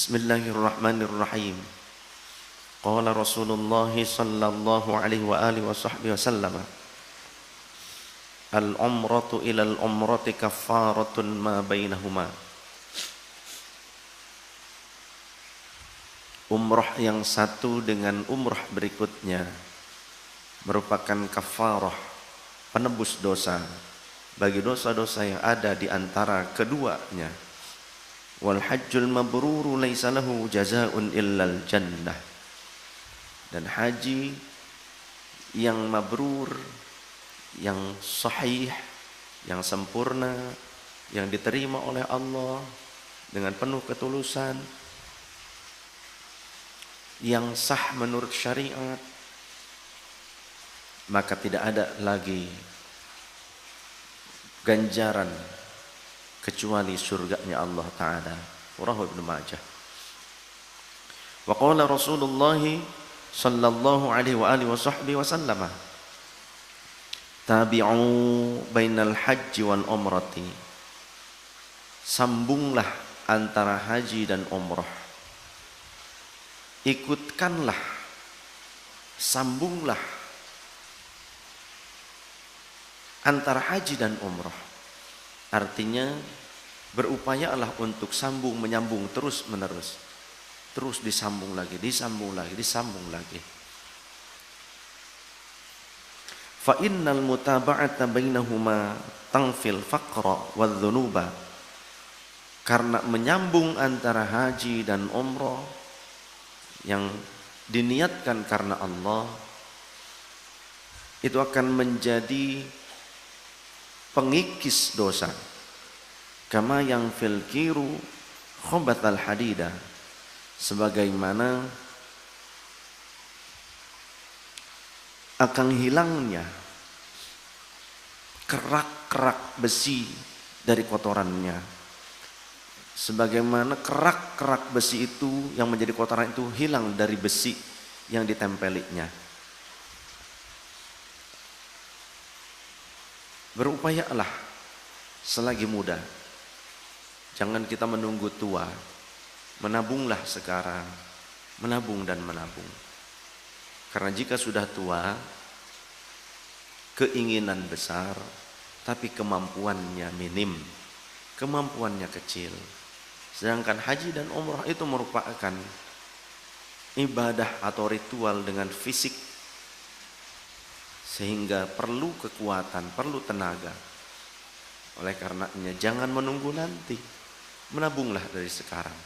Bismillahirrahmanirrahim. Qala Rasulullah sallallahu alaihi wa alihi wa sahbihi wasallam, al-umratu ila al-umrati kaffaratun ma bainahuma. Umrah yang satu dengan umrah berikutnya merupakan kafarah, penebus dosa bagi dosa-dosa yang ada di antara keduanya. Wal hajjul mabruru laisa lahu jazaa'un illal jannah. Dan haji yang mabrur, yang sahih, yang sempurna, yang diterima oleh Allah dengan penuh ketulusan, yang sah menurut syariat, maka tidak ada lagi ganjaran kecuali surganya Allah Ta'ala. Rawahu Ibnu Majah. Wa qala Rasulullah sallallahu alaihi wa alihi wa sahbihi wasallam, tabi'u bainal hajji wal umrati. Sambunglah antara haji dan umrah. Ikutkanlah, sambunglah antara haji dan umrah. Artinya berupayalah untuk sambung menyambung terus menerus, terus disambung lagi, disambung lagi, disambung lagi. Fa innal mutaba'ata bainahuma tangfil faqra wadh-dhunuba. Karena menyambung antara haji dan umrah yang diniatkan karena Allah itu akan menjadi pengikis dosa. Kama yang fil kiru khobatal hadida, sebagaimana akan hilangnya kerak-kerak besi dari kotorannya. Sebagaimana kerak-kerak besi itu yang menjadi kotoran itu hilang dari besi yang ditempelinya. Berupayalah selagi muda. Jangan kita menunggu tua. Menabunglah sekarang. Menabung dan menabung. Karena jika sudah tua, keinginan besar, tapi kemampuannya minim. Kemampuannya kecil. Sedangkan haji dan umrah itu merupakan ibadah atau ritual dengan fisik, sehingga perlu kekuatan, perlu tenaga. Oleh karenanya jangan menunggu nanti, menabunglah dari sekarang.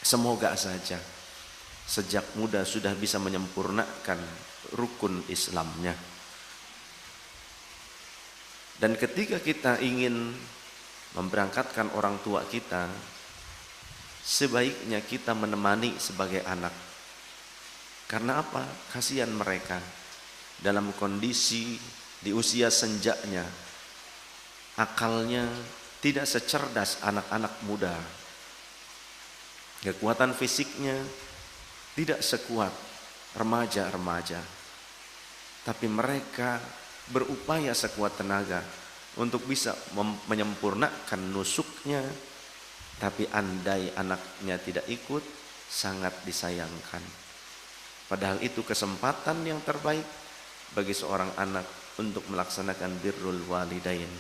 Semoga saja sejak muda sudah bisa menyempurnakan rukun Islamnya. Dan ketika kita ingin memberangkatkan orang tua kita, sebaiknya kita menemani sebagai anak. Karena apa? Kasihan mereka dalam kondisi di usia senjanya, akalnya tidak secerdas anak-anak muda, kekuatan fisiknya tidak sekuat remaja-remaja, tapi mereka berupaya sekuat tenaga untuk bisa menyempurnakan nusuknya. Tapi andai anaknya tidak ikut, sangat disayangkan. Padahal itu kesempatan yang terbaik bagi seorang anak untuk melaksanakan birrul walidain.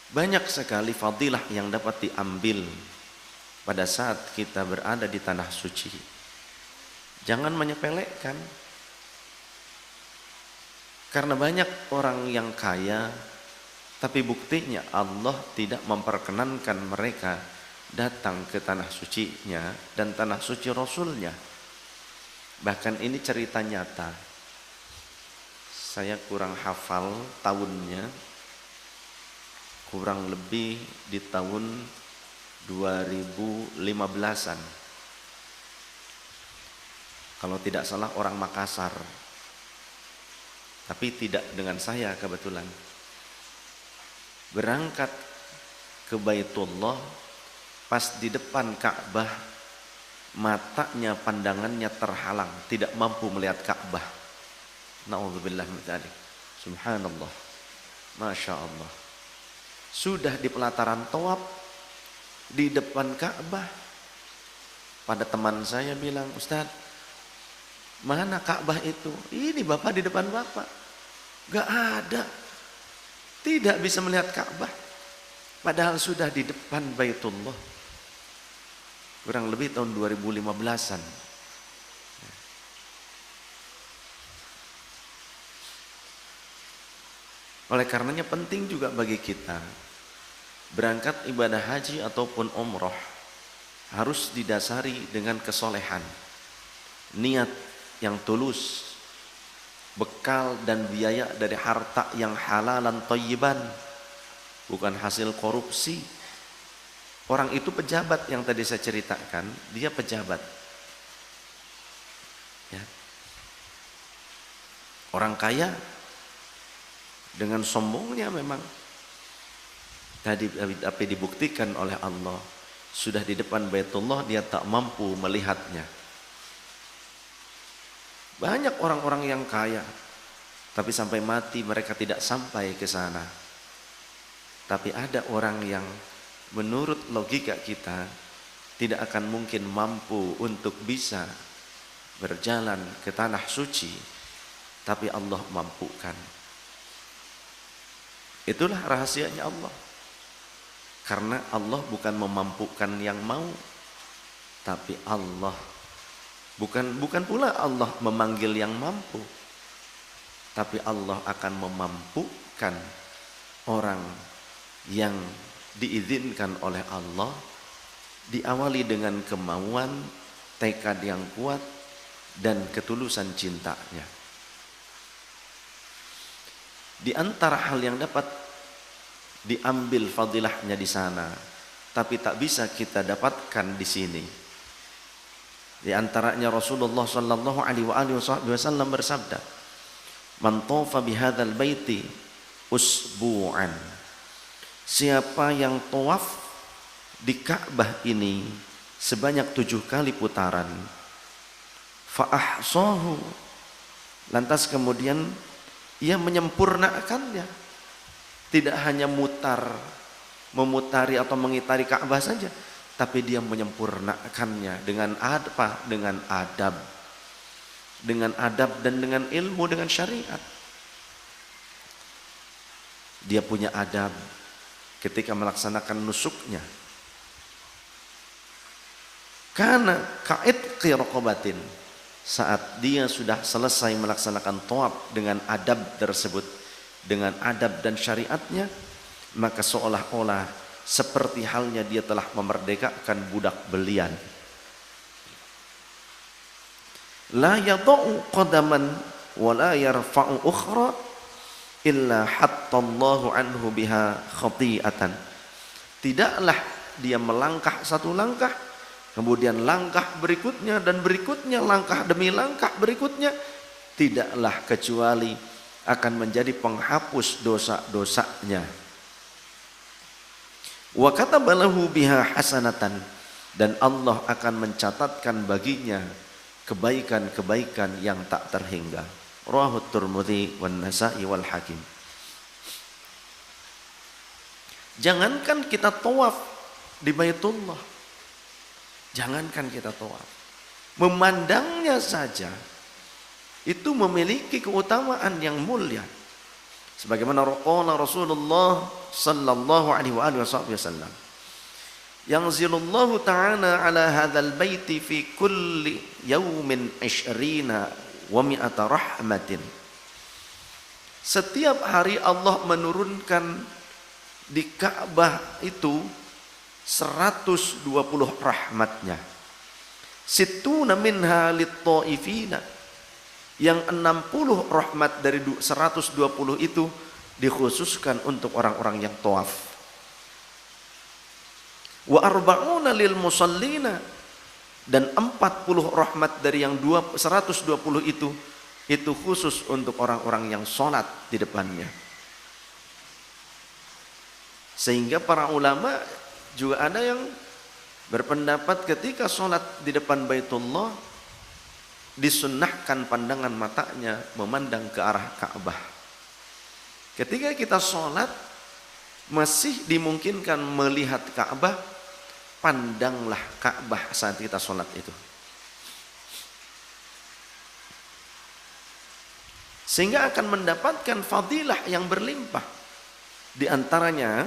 Banyak sekali fadilah yang dapat diambil pada saat kita berada di tanah suci. Jangan menyepelekan. Karena banyak orang yang kaya, tapi buktinya Allah tidak memperkenankan mereka datang ke tanah sucinya dan tanah suci Rasulnya. Bahkan ini cerita nyata. Saya kurang hafal tahunnya, kurang lebih di tahun 2015-an. Kalau tidak salah orang Makassar. Tapi tidak dengan saya kebetulan. Berangkat ke Baitullah, pas di depan Ka'bah, matanya, pandangannya terhalang, tidak mampu melihat Ka'bah. Na'udzubillah min dzalik. Subhanallah. Masya Allah. Sudah di pelataran tawaf, di depan Ka'bah. Pada teman saya bilang, Ustaz, mana Ka'bah itu? Ini Bapak di depan Bapak. Gak ada. Tidak bisa melihat Ka'bah. Padahal sudah di depan Baitullah. Kurang lebih tahun 2015-an. Oleh karenanya penting juga bagi kita berangkat ibadah haji ataupun umroh harus didasari dengan kesolehan, niat yang tulus, bekal dan biaya dari harta yang halalan thayyiban, bukan hasil korupsi. Orang itu pejabat yang tadi saya ceritakan, dia pejabat. Ya. Orang kaya dengan sombongnya memang tadi apa dibuktikan oleh Allah, sudah di depan Baitullah dia tak mampu melihatnya. Banyak orang-orang yang kaya tapi sampai mati mereka tidak sampai ke sana. Tapi ada orang yang menurut logika kita tidak akan mungkin mampu untuk bisa berjalan ke tanah suci, tapi Allah mampukan. Itulah rahasianya Allah. Karena Allah bukan memampukan yang mau, tapi Allah bukan pula Allah memanggil yang mampu, tapi Allah akan memampukan orang yang diizinkan oleh Allah, diawali dengan kemauan, tekad yang kuat dan ketulusan cintanya. Di antara hal yang dapat diambil fadilahnya di sana, tapi tak bisa kita dapatkan di sini. Di antaranya Rasulullah sallallahu alaihi wasallam bersabda, "Man tawafa bihadzal baiti usbu'an." Siapa yang tawaf di Ka'bah ini sebanyak 7 kali putaran, fa ahsahu, lantas kemudian ia menyempurnakannya, tidak hanya memutari atau mengitari Ka'bah saja, tapi dia menyempurnakannya dengan apa? Dengan adab dan dengan ilmu, dengan syariat. Dia punya adab ketika melaksanakan nusuknya. Karena ka'itqi raqabatin, saat dia sudah selesai melaksanakan tawaf dengan adab tersebut, dengan adab dan syariatnya, maka seolah-olah seperti halnya dia telah memerdekakan budak belian. La yadau qadaman wa la yarfa'u ukhra illa hattallahu anhu biha khati'atan. Tidaklah dia melangkah satu langkah, kemudian langkah berikutnya dan berikutnya, langkah demi langkah berikutnya, tidaklah kecuali akan menjadi penghapus dosa-dosanya. Wa kataba lahu biha hasanatan, dan Allah akan mencatatkan baginya kebaikan-kebaikan yang tak terhingga. Rawahu Tirmidzi wan Nasa'i wal Hakim. Jangankan kita tawaf di Baitullah, jangankan kita tawaf, memandangnya saja itu memiliki keutamaan yang mulia. Sebagaimana Rasulullah sallallahu alaihi wasallam, yanzilullahu ta'ala ala hadzal baiti fi kulli yaumin 20 wa mi'ata rahmatin. Setiap hari Allah menurunkan di Ka'bah itu 120 rahmatnya. Sittuna minha lit-ta'ifina, yang 60 rahmat dari 120 itu dikhususkan untuk orang-orang yang tawaf. Wa arba'una lil musallina, dan 40 rahmat dari yang 120 itu khusus untuk orang-orang yang sholat di depannya. Sehingga para ulama juga ada yang berpendapat ketika sholat di depan Baitullah disunnahkan pandangan matanya memandang ke arah Ka'bah. Ketika kita sholat masih dimungkinkan melihat Ka'bah, pandanglah Ka'bah saat kita sholat itu. Sehingga akan mendapatkan fadilah yang berlimpah. Di antaranya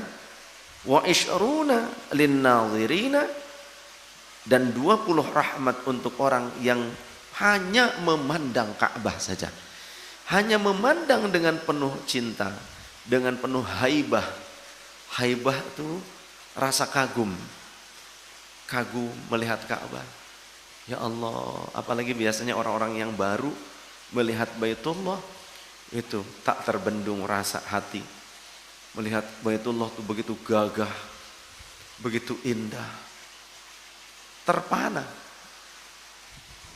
wa isyruna linnadhirina, dan 20 rahmat untuk orang yang hanya memandang Ka'bah saja. Hanya memandang dengan penuh cinta, dengan penuh haibah. Haibah itu rasa kagum. Kagum melihat Ka'bah. Ya Allah, apalagi biasanya orang-orang yang baru melihat Baitullah itu tak terbendung rasa hati. Melihat Baitullah itu begitu gagah, begitu indah, terpana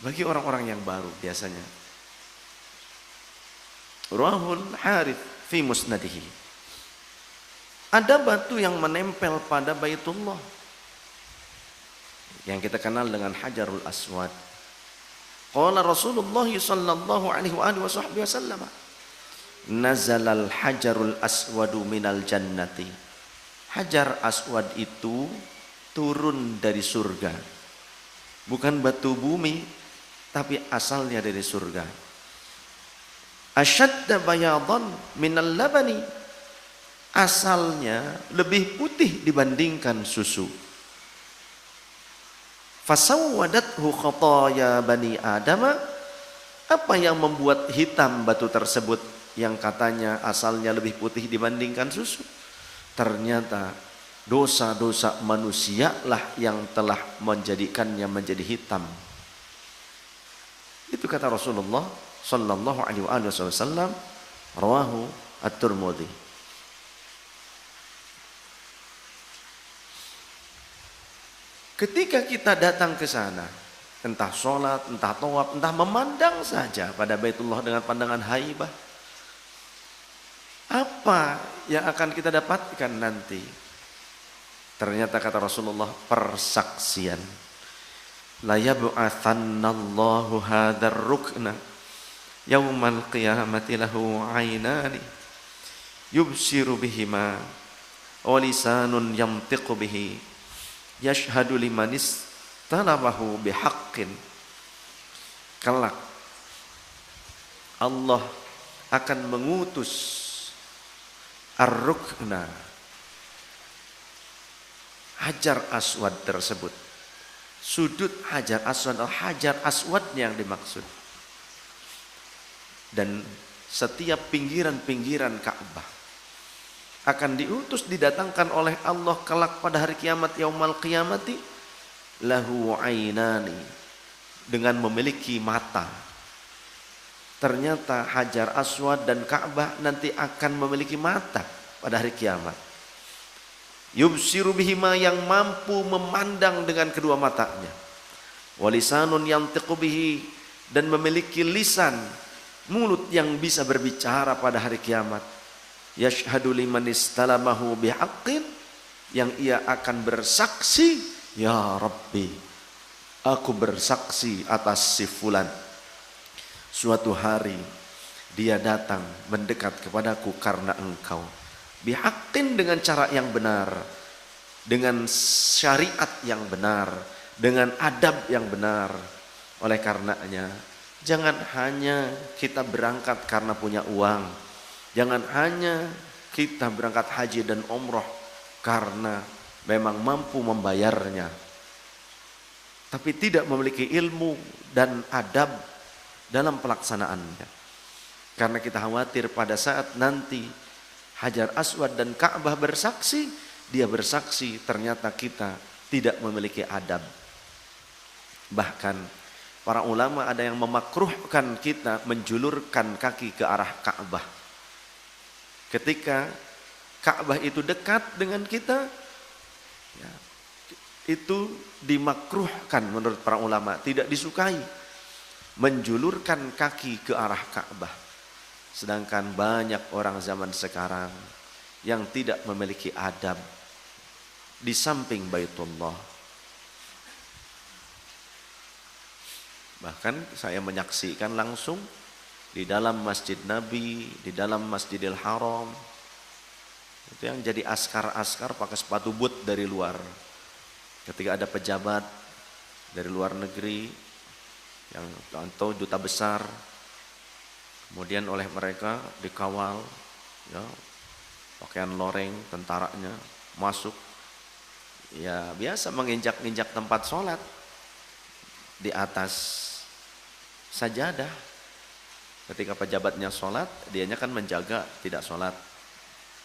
bagi orang-orang yang baru biasanya. Rawahul Harith fi musnadihi. Ada batu yang menempel pada Baitullah yang kita kenal dengan Hajarul Aswad. Qala Rasulullah sallallahu alaihi wasallam, nazalal hajarul aswadu minal jannati. Hajar aswad itu turun dari surga. Bukan batu bumi, tapi asalnya dari surga. Ashadda bayadan minal labani. Asalnya lebih putih dibandingkan susu. Fasawwadathu khataya bani Adama. Apa yang membuat hitam batu tersebut yang katanya asalnya lebih putih dibandingkan susu? Ternyata dosa-dosa manusialah yang telah menjadikannya menjadi hitam. Itu kata Rasulullah sallallahu alaihi wasallam, rawahu at-Tirmidzi. Ketika kita datang ke sana, entah sholat, entah tawaf, entah memandang saja pada Baitullah dengan pandangan haibah, apa yang akan kita dapatkan nanti? Ternyata kata Rasulullah, persaksian. La yab'atsannallahu hadzal rukna yaumal qiyamati lahu 'ainani yubsiru bihima wa lisanun yamtiqu bihi yashhadu limanis talabahu bihaqqin. Kelak Allah akan mengutus ar-rukna, hajar aswad tersebut. Sudut hajar aswad, hajar aswadnya yang dimaksud. Dan setiap pinggiran-pinggiran Ka'bah akan diutus, didatangkan oleh Allah kelak pada hari kiamat, yaumal qiyamati lahu ainani, dengan memiliki mata. Ternyata hajar aswad dan Ka'bah nanti akan memiliki mata pada hari kiamat. Yubsiru bihima, yang mampu memandang dengan kedua matanya. Walisanun yantiqu bihi, dan memiliki lisan, mulut yang bisa berbicara pada hari kiamat. Yashhadu liman istalamahu bihaqqin, yang ia akan bersaksi, ya Rabbi, aku bersaksi atas si fulan. Suatu hari dia datang mendekat kepadaku karena engkau. Bihaqqin, dengan cara yang benar, dengan syariat yang benar, dengan adab yang benar. Oleh karenanya, jangan hanya kita berangkat karena punya uang. Jangan hanya kita berangkat haji dan umroh karena memang mampu membayarnya, tapi tidak memiliki ilmu dan adab dalam pelaksanaannya. Karena kita khawatir pada saat nanti Hajar Aswad dan Ka'bah bersaksi, dia bersaksi ternyata kita tidak memiliki adab. Bahkan para ulama ada yang memakruhkan kita menjulurkan kaki ke arah Ka'bah. Ketika Ka'bah itu dekat dengan kita, ya, itu dimakruhkan menurut para ulama, tidak disukai menjulurkan kaki ke arah Ka'bah. Sedangkan banyak orang zaman sekarang yang tidak memiliki adab di samping Baitullah. Bahkan saya menyaksikan langsung di dalam Masjid Nabi, di dalam Masjidil Haram. Itu yang jadi askar-askar pakai sepatu boot dari luar. Ketika ada pejabat dari luar negeri yang atau duta besar, kemudian oleh mereka dikawal, ya, pakaian loreng tentaranya masuk, ya biasa menginjak-injak tempat sholat di atas sajadah. Ketika pejabatnya sholat, dianya kan menjaga tidak sholat.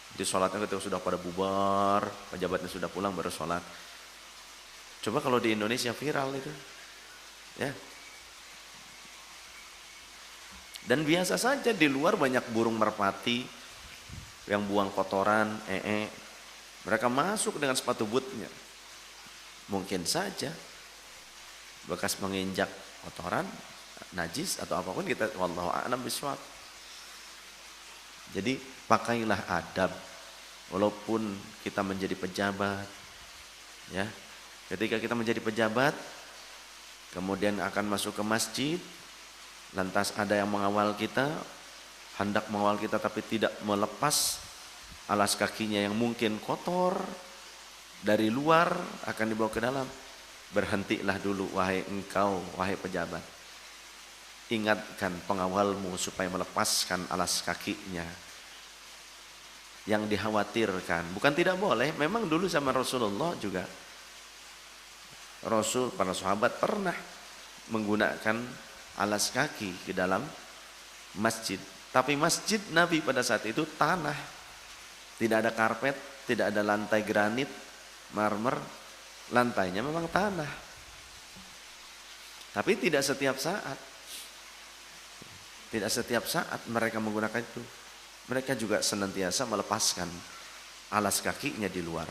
Di sholatnya ketika sudah pada bubar, pejabatnya sudah pulang baru sholat. Coba kalau di Indonesia viral itu, ya. Dan biasa saja di luar banyak burung merpati yang buang kotoran, mereka masuk dengan sepatu bootnya. Mungkin saja bekas menginjak kotoran, najis atau apapun, kita wallahu a'lam bishawab. Jadi pakailah adab walaupun kita menjadi pejabat, ya. Ketika kita menjadi pejabat kemudian akan masuk ke masjid, lantas ada yang mengawal kita, hendak mengawal kita tapi tidak melepas alas kakinya yang mungkin kotor, dari luar akan dibawa ke dalam. Berhentilah dulu wahai engkau, wahai pejabat. Ingatkan pengawalmu supaya melepaskan alas kakinya. Yang dikhawatirkan, bukan tidak boleh, memang dulu zaman Rasulullah juga, Rasul, para sahabat pernah menggunakan alas kaki ke dalam masjid. Tapi masjid Nabi pada saat itu tanah, tidak ada karpet, tidak ada lantai granit, marmer, lantainya memang tanah. Tapi tidak setiap saat, tidak setiap saat mereka menggunakan itu. Mereka juga senantiasa melepaskan alas kakinya di luar.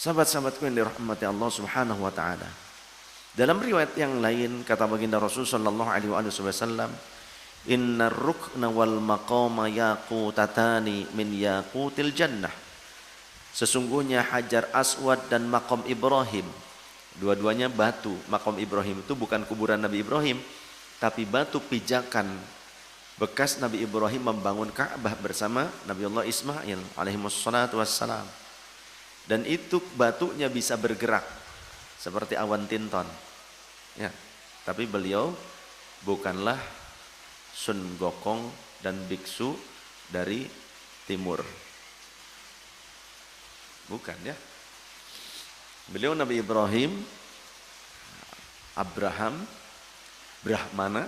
Sahabat-sahabatku yang dirahmati Allah Subhanahu wa taala. Dalam riwayat yang lain kata baginda Rasul sallallahu alaihi wasallam, "Innar rukna wal maqama yaqutatani min yaqutil jannah." Sesungguhnya Hajar Aswad dan Maqam Ibrahim, dua-duanya batu. Maqam Ibrahim itu bukan kuburan Nabi Ibrahim, tapi batu pijakan bekas Nabi Ibrahim membangun Ka'bah bersama Nabiullah Ismail alaihi wassalatu wassalam. Dan itu batunya bisa bergerak seperti awan tinton, ya. Tapi beliau bukanlah Sun Gokong dan biksu dari timur, bukan, ya. Beliau Nabi Ibrahim, Abraham, Brahmana,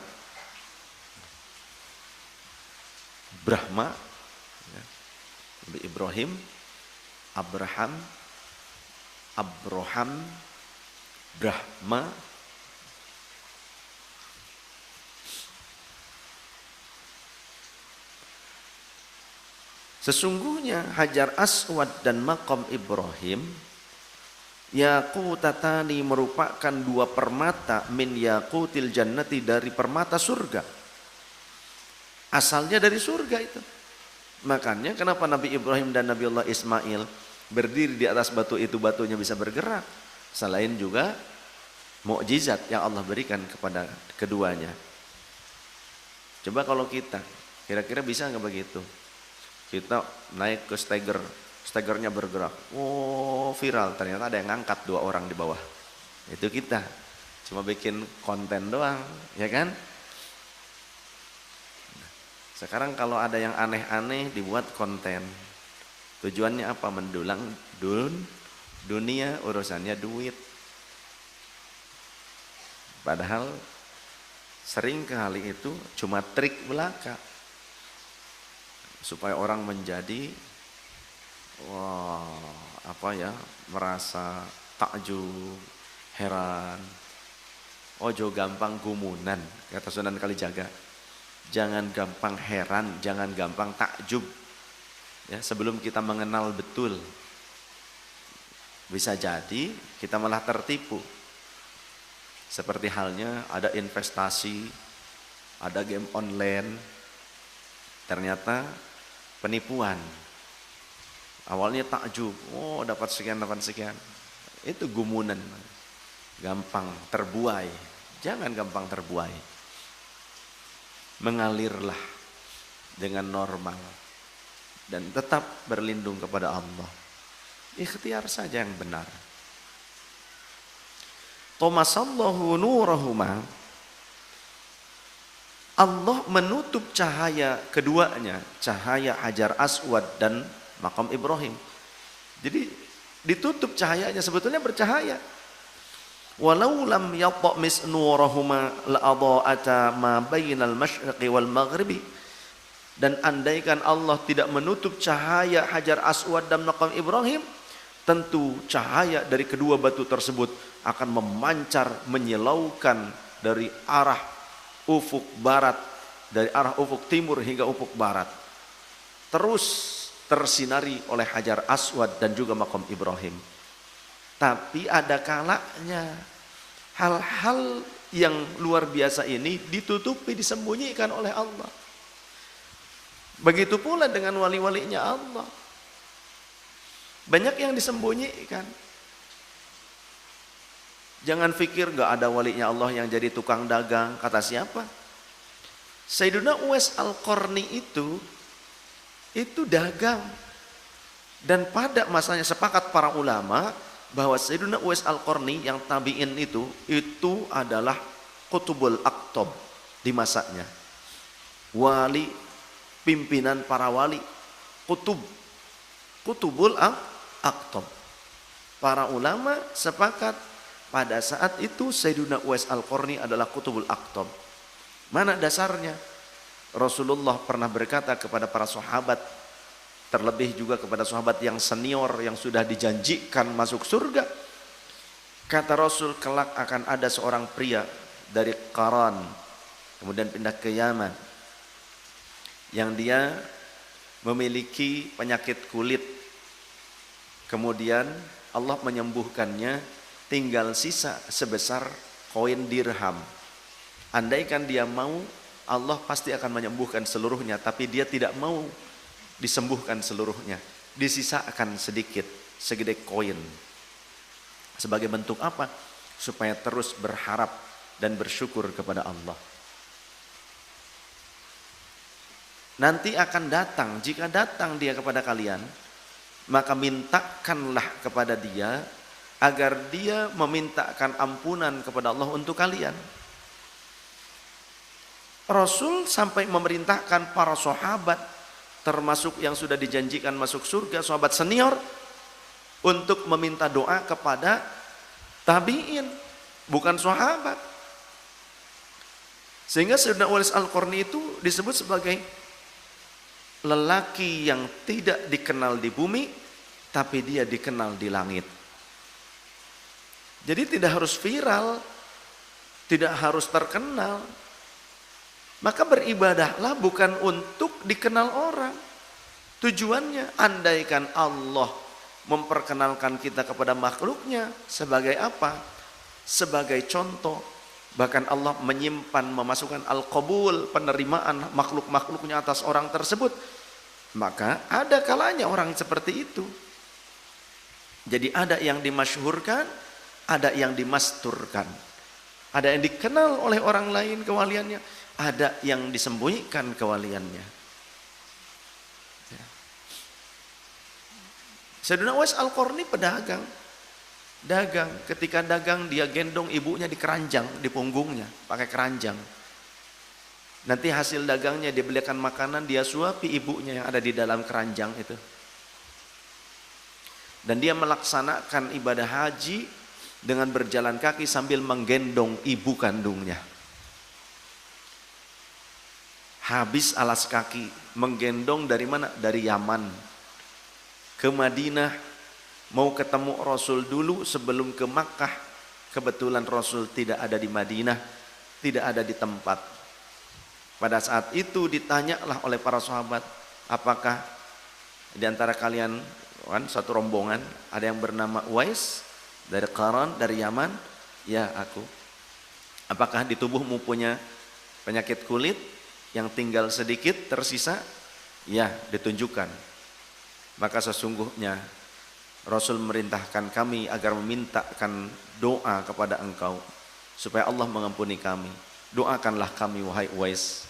Brahma, ya. Nabi Ibrahim, Abraham, Abroham, Brahma. Sesungguhnya Hajar Aswad dan Maqam Ibrahim yaqutatani merupakan dua permata min yaqutil jannati, dari permata surga. Asalnya dari surga itu. Makanya kenapa Nabi Ibrahim dan Nabiullah Ismail berdiri di atas batu itu, batunya bisa bergerak. Selain juga mukjizat yang Allah berikan kepada keduanya. Coba kalau kita, kira-kira bisa nggak begitu? Kita naik ke stegernya bergerak. Oh, viral, ternyata ada yang ngangkat 2 orang di bawah. Itu kita cuma bikin konten doang, ya kan? Sekarang kalau ada yang aneh-aneh dibuat konten. Tujuannya apa? Mendulang dunia, urusannya duit. Padahal sering kali itu cuma trik belaka supaya orang menjadi merasa takjub, heran. Ojo gampang gumunan, kata Sunan Kalijaga. Jangan gampang heran, jangan gampang takjub. Ya, sebelum kita mengenal betul, bisa jadi kita malah tertipu. Seperti halnya ada investasi, ada game online, ternyata penipuan. Awalnya takjub, oh dapat sekian. Itu gumunan, gampang terbuai. Jangan gampang terbuai. Mengalirlah dengan normal dan tetap berlindung kepada Allah. Ikhtiar saja yang benar. Tomasallahu nurahuma, Allah menutup cahaya keduanya, cahaya Hajar Aswad dan Maqam Ibrahim. Jadi ditutup cahayanya, sebetulnya bercahaya. Walau lam yatmis nurahuma la'adha'ata ma bainal masyriqi wal maghribi. Dan andaikan Allah tidak menutup cahaya Hajar Aswad dan Maqam Ibrahim, tentu cahaya dari kedua batu tersebut akan memancar, menyilaukan dari arah ufuk barat, dari arah ufuk timur hingga ufuk barat, terus tersinari oleh Hajar Aswad dan juga Maqam Ibrahim. Tapi ada kalanya hal-hal yang luar biasa ini ditutupi, disembunyikan oleh Allah. Begitu pula dengan wali-walinya Allah. Banyak yang disembunyikan. Jangan pikir gak ada walinya Allah yang jadi tukang dagang. Kata siapa? Sayyiduna Uwais Al-Qarni itu dagang. Dan pada masanya sepakat para ulama bahwa Sayyiduna Uwais Al-Qarni yang tabi'in itu adalah Qutbul Aqtab di masanya. Wali, pimpinan para wali, Qutbul Aqtab. Para ulama sepakat pada saat itu Sayyiduna Uwais Al-Qarni adalah Qutbul Aqtab. Mana dasarnya? Rasulullah pernah berkata kepada para sahabat, terlebih juga kepada sahabat yang senior yang sudah dijanjikan masuk surga. Kata Rasul, kelak akan ada seorang pria dari Qaran, kemudian pindah ke Yaman, yang dia memiliki penyakit kulit. Kemudian Allah menyembuhkannya, tinggal sisa sebesar koin dirham. Andaikan dia mau, Allah pasti akan menyembuhkan seluruhnya, tapi dia tidak mau disembuhkan seluruhnya. Disisakan sedikit, segede koin. Sebagai bentuk apa? Supaya terus berharap dan bersyukur kepada Allah. Nanti akan datang, jika datang dia kepada kalian, maka mintakanlah kepada dia agar dia memintakan ampunan kepada Allah untuk kalian. Rasul sampai memerintahkan para sahabat, termasuk yang sudah dijanjikan masuk surga, sahabat senior, untuk meminta doa kepada tabi'in, bukan sahabat. Sehingga Sayyidina Uwais Al-Qarni itu disebut sebagai lelaki yang tidak dikenal di bumi, tapi dia dikenal di langit. Jadi tidak harus viral, tidak harus terkenal. Maka beribadahlah bukan untuk dikenal orang. Tujuannya, andaikan Allah memperkenalkan kita kepada makhluknya, sebagai apa? Sebagai contoh. Bahkan Allah menyimpan, memasukkan al-qabul, penerimaan makhluk-makhluknya atas orang tersebut. Maka ada kalanya orang seperti itu. Jadi ada yang dimasyhurkan, ada yang dimasturkan. Ada yang dikenal oleh orang lain kewaliannya, ada yang disembunyikan kewaliannya. Sayyidina Uwais Al-Qarni pedagang. Dagang, ketika dagang dia gendong ibunya di keranjang, di punggungnya, pakai keranjang. Nanti hasil dagangnya dibelikan makanan, dia suapi ibunya yang ada di dalam keranjang itu. Dan dia melaksanakan ibadah haji dengan berjalan kaki sambil menggendong ibu kandungnya. Habis alas kaki, menggendong dari mana? Dari Yaman ke Madinah. Mau ketemu Rasul dulu sebelum ke Makkah. Kebetulan Rasul tidak ada di Madinah, tidak ada di tempat. Pada saat itu ditanyalah oleh para sahabat, apakah di antara kalian, kan satu rombongan, ada yang bernama Uwais dari Qaran, dari Yaman? Ya, aku. Apakah di tubuhmu punya penyakit kulit yang tinggal sedikit tersisa? Ya, ditunjukkan. Maka sesungguhnya Rasul merintahkan kami agar memintakan doa kepada engkau supaya Allah mengampuni kami. Doakanlah kami wahai Uwais.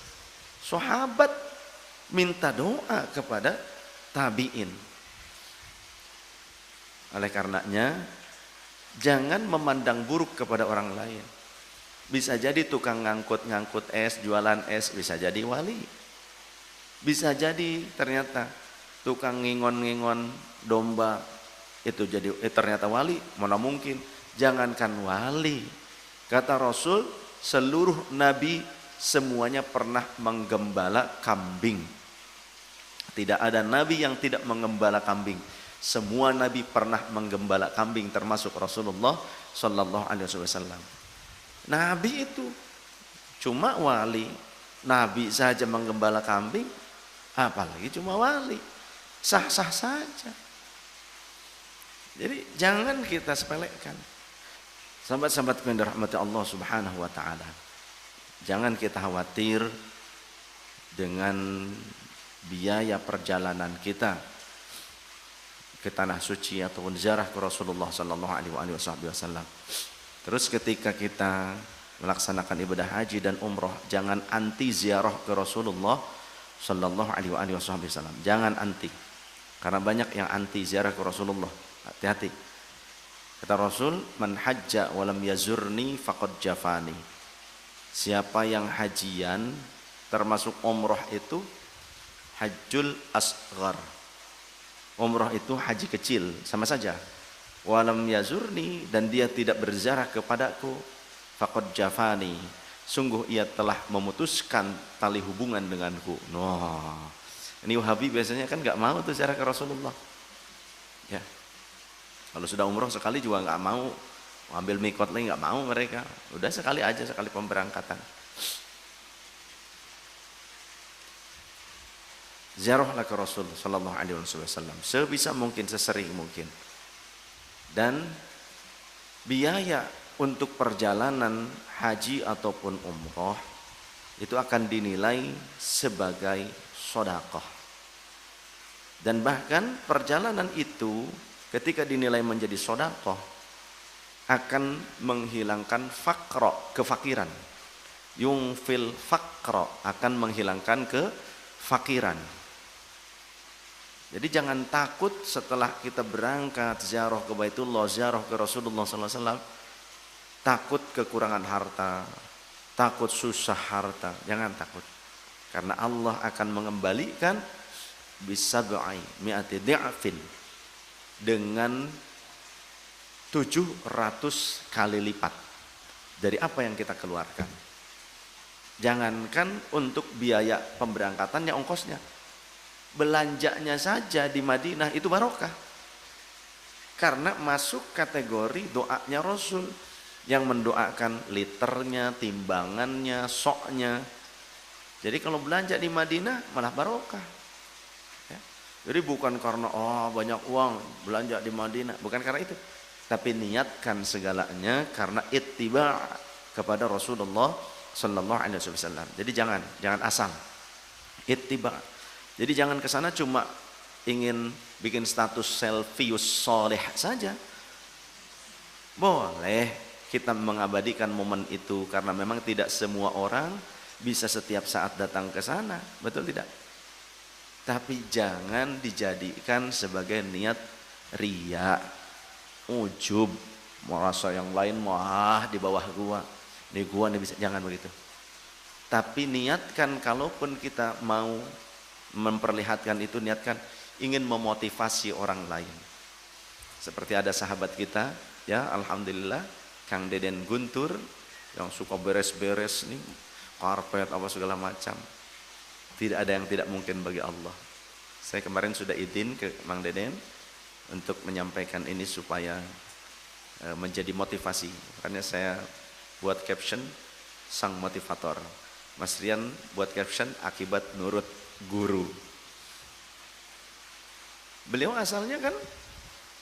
Sahabat minta doa kepada tabi'in. Oleh karenanya, jangan memandang buruk kepada orang lain. Bisa jadi tukang ngangkut es, jualan es, bisa jadi wali. Bisa jadi ternyata tukang ngingon-ngingon domba, itu jadi ternyata wali. Mana mungkin, jangankan wali. Kata Rasul, seluruh nabi semuanya pernah menggembala kambing. Tidak ada nabi yang tidak menggembala kambing. Semua nabi pernah menggembala kambing, termasuk Rasulullah Sallallahu Alaihi Wasallam. Nabi itu cuma wali, nabi saja menggembala kambing, apalagi cuma wali, sah-sah saja. Jadi jangan kita sepelekan. Sahabat-sahabatku yang dirahmati Allah Subhanahu wa taala. Jangan kita khawatir dengan biaya perjalanan kita ke tanah suci ataupun ziarah ke Rasulullah sallallahu alaihi wasallam. Terus ketika kita melaksanakan ibadah haji dan umroh, jangan anti ziarah ke Rasulullah sallallahu alaihi wasallam. Jangan anti. Karena banyak yang anti ziarah ke Rasulullah. Hati-hati. Kata Rasul, "Man hajja wa lam yazurni faqad jafani." Siapa yang hajian termasuk umroh itu hajjul asghar. Umroh itu haji kecil, sama saja. Walam yazurni, dan dia tidak berziarah kepadaku, faqad jafani, sungguh ia telah memutuskan tali hubungan denganku. Noh, ini Wahabi biasanya kan nggak mau tuh ziarah ke Rasulullah. Ya, kalau sudah umroh sekali juga nggak mau, ambil mikot lagi nggak mau mereka. Udah sekali aja, sekali pemberangkatan. Ziarahlah ke Rasul sallallahu alaihi wasallam sebisa mungkin, sesering mungkin. Dan biaya untuk perjalanan haji ataupun umroh itu akan dinilai sebagai sedekah. Dan bahkan perjalanan itu ketika dinilai menjadi sedekah akan menghilangkan faqra, kefakiran. Yungfil faqra, akan menghilangkan kefakiran. Jadi jangan takut setelah kita berangkat ziarah ke Baitullah, ziarah ke Rasulullah SAW, takut kekurangan harta, takut susah harta. Jangan takut, karena Allah akan mengembalikan bisab'i mi'ati di'afin, dengan 700 kali lipat dari apa yang kita keluarkan. Jangankan untuk biaya pemberangkatannya, ongkosnya, belanjanya saja di Madinah itu barokah. Karena masuk kategori doanya Rasul yang mendoakan liternya, timbangannya, soknya. Jadi kalau belanja di Madinah malah barokah. Ya. Jadi bukan karena banyak uang belanja di Madinah, bukan karena itu. Tapi niatkan segalanya karena ittiba kepada Rasulullah sallallahu alaihi wasallam. Jadi jangan asal. Ittiba. Jadi jangan ke sana cuma ingin bikin status selfius soleh saja. Boleh kita mengabadikan momen itu karena memang tidak semua orang bisa setiap saat datang ke sana, betul tidak? Tapi jangan dijadikan sebagai niat riya, ujub, merasa yang lain di bawah gua nih bisa, jangan begitu. Tapi niatkan, kalaupun kita mau memperlihatkan itu, niatkan ingin memotivasi orang lain. Seperti ada sahabat kita, ya alhamdulillah, Kang Deden Guntur, yang suka beres-beres nih, karpet apa segala macam. Tidak ada yang tidak mungkin bagi Allah. Saya kemarin sudah izin ke Mang Deden untuk menyampaikan ini supaya menjadi motivasi. Makanya saya buat caption sang motivator. Mas Rian buat caption akibat nurut guru. Beliau asalnya kan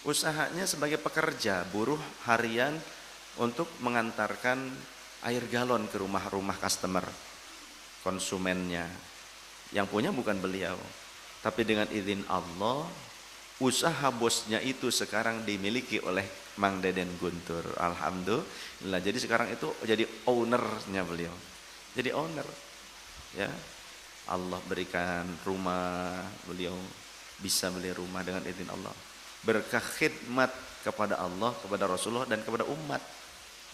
usahanya sebagai pekerja, buruh harian untuk mengantarkan air galon ke rumah-rumah customer, konsumennya. Yang punya bukan beliau. Tapi dengan izin Allah, usaha bosnya itu sekarang dimiliki oleh Mang Deden Guntur. Alhamdulillah. Jadi sekarang itu jadi ownernya beliau. Jadi owner. Ya. Allah berikan rumah, beliau bisa beli rumah dengan izin Allah. Berkah khidmat kepada Allah, kepada Rasulullah dan kepada umat.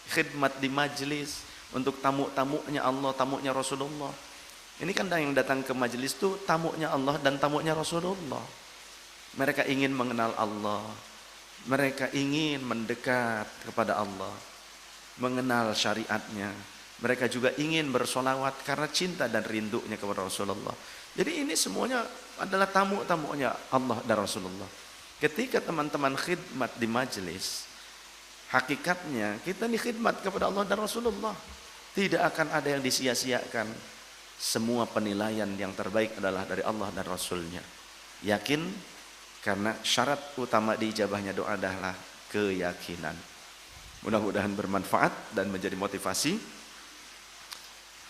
Khidmat di majelis untuk tamu-tamunya Allah, tamunya Rasulullah. Ini kan yang datang ke majelis itu tamunya Allah dan tamunya Rasulullah. Mereka ingin mengenal Allah, mereka ingin mendekat kepada Allah, mengenal syariatnya. Mereka juga ingin bersolawat karena cinta dan rindunya kepada Rasulullah. Jadi ini semuanya adalah tamu-tamunya Allah dan Rasulullah. Ketika teman-teman khidmat di majelis, hakikatnya kita ini khidmat kepada Allah dan Rasulullah. Tidak akan ada yang disia-siakan. Semua penilaian yang terbaik adalah dari Allah dan Rasulnya. Yakin? Karena syarat utama diijabahnya doa adalah keyakinan. Mudah-mudahan bermanfaat dan menjadi motivasi.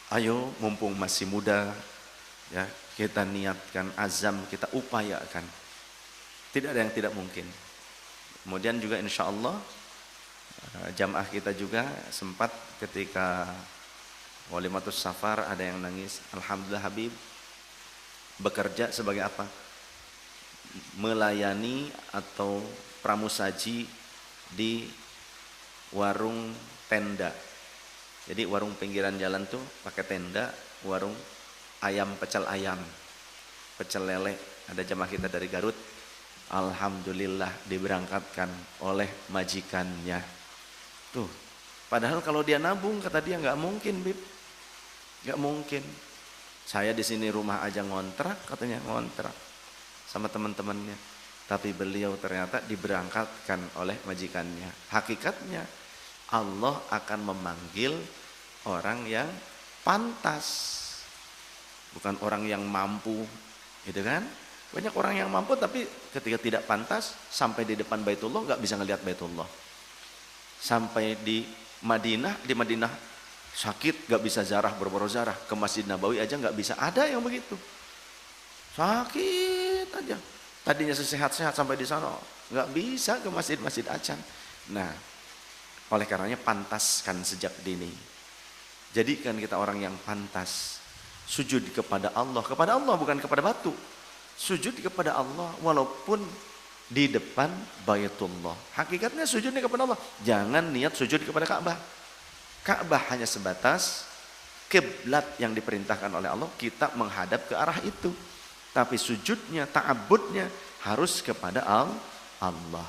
Ayo mumpung masih muda, ya kita niatkan, azam, kita upayakan. Tidak ada yang tidak mungkin. Kemudian juga insya Allah jamaah kita juga sempat ketika Walimatus Safar ada yang nangis. Alhamdulillah Habib bekerja sebagai apa? Melayani atau pramusaji di warung tenda. Jadi warung pinggiran jalan tuh pakai tenda, warung ayam, pecel lele. Ada jamaah kita dari Garut. Alhamdulillah diberangkatkan oleh majikannya. Tuh, padahal kalau dia nabung kata dia nggak mungkin, Bib. Nggak mungkin. Saya di sini rumah aja ngontrak, katanya ngontrak sama teman-temannya, tapi beliau ternyata diberangkatkan oleh majikannya. Hakikatnya Allah akan memanggil orang yang pantas, bukan orang yang mampu, gitu kan? Banyak orang yang mampu tapi ketika tidak pantas sampai di depan Baitullah nggak bisa ngelihat Baitullah. Sampai di Madinah sakit nggak bisa zarah, berboro zarah, ke Masjid Nabawi aja nggak bisa. Ada yang begitu. Sakit aja. Tadinya sehat-sehat sampai di sana nggak bisa ke masjid-masjid acan. Nah, oleh karenanya pantaskan sejak dini. Jadikan kita orang yang pantas. Sujud kepada Allah bukan kepada batu. Sujud kepada Allah walaupun di depan Baitullah. Hakikatnya sujudnya kepada Allah. Jangan niat sujud kepada Ka'bah. Ka'bah hanya sebatas kiblat yang diperintahkan oleh Allah, kita menghadap ke arah itu. Tapi sujudnya, ta'abbudnya harus kepada Allah.